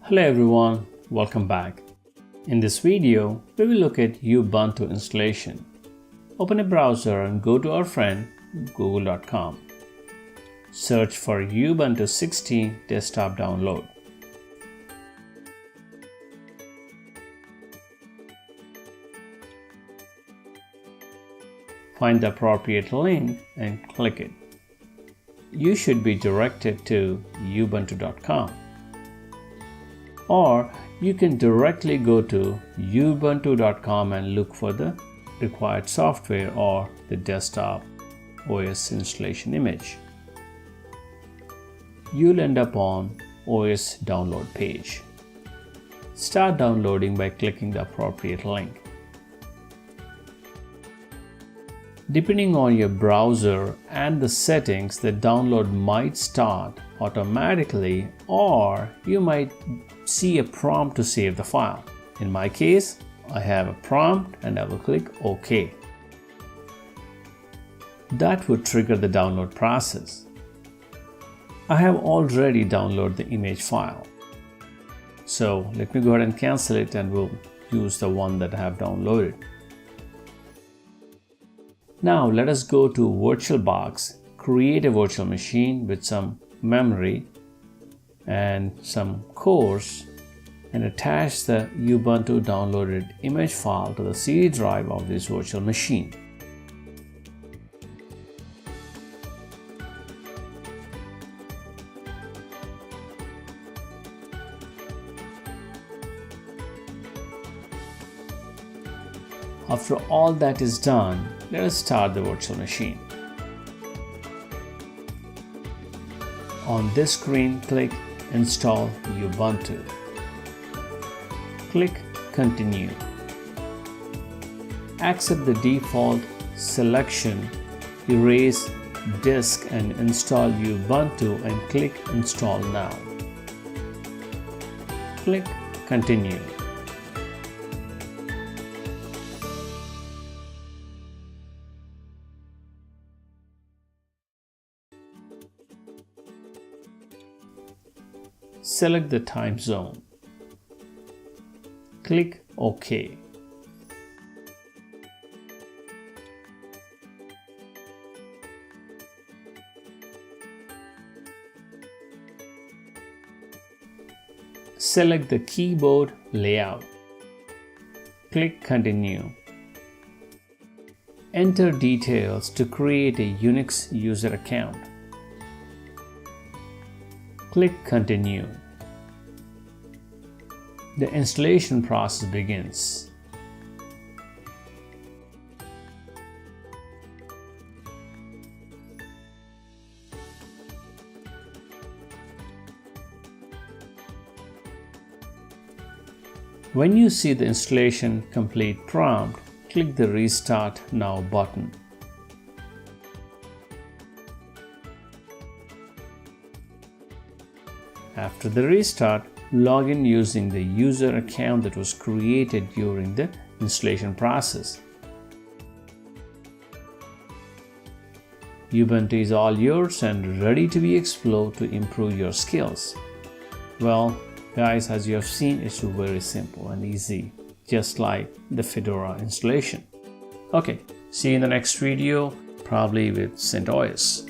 Hello everyone, welcome back. In this video, we will look at Ubuntu installation. Open a browser and go to our friend google.com. Search for Ubuntu 16 desktop download. Find the appropriate link and click it. You should be directed to ubuntu.com. Or you can directly go to ubuntu.com and look for the required software or the desktop OS installation image. You'll end up on OS download page. Start downloading by clicking the appropriate link. Depending on your browser and the settings, the download might start automatically, or you might see a prompt to save the file. In my case, I have a prompt and I will click OK. That would trigger the download process. I have already downloaded the image file. So let me go ahead and cancel it and we'll use the one that I have downloaded. Now let us go to VirtualBox, create a virtual machine with some memory and some cores, and attach the Ubuntu downloaded image file to the CD drive of this virtual machine. After all that is done, let us start the virtual machine. On this screen, click Install Ubuntu. Click Continue. Accept the default selection, erase disk and install Ubuntu and click Install Now. Click Continue. Select the time zone. Click OK. Select the keyboard layout. Click Continue. Enter details to create a Unix user account. Click Continue. The installation process begins. When you see the installation complete prompt, click the Restart Now button. After the restart, log in using the user account that was created during the installation process. Ubuntu is all yours and ready to be explored to improve your skills. Well, guys, as you have seen, it's very simple and easy, just like the Fedora installation. Okay, see you in the next video, probably with CentOS.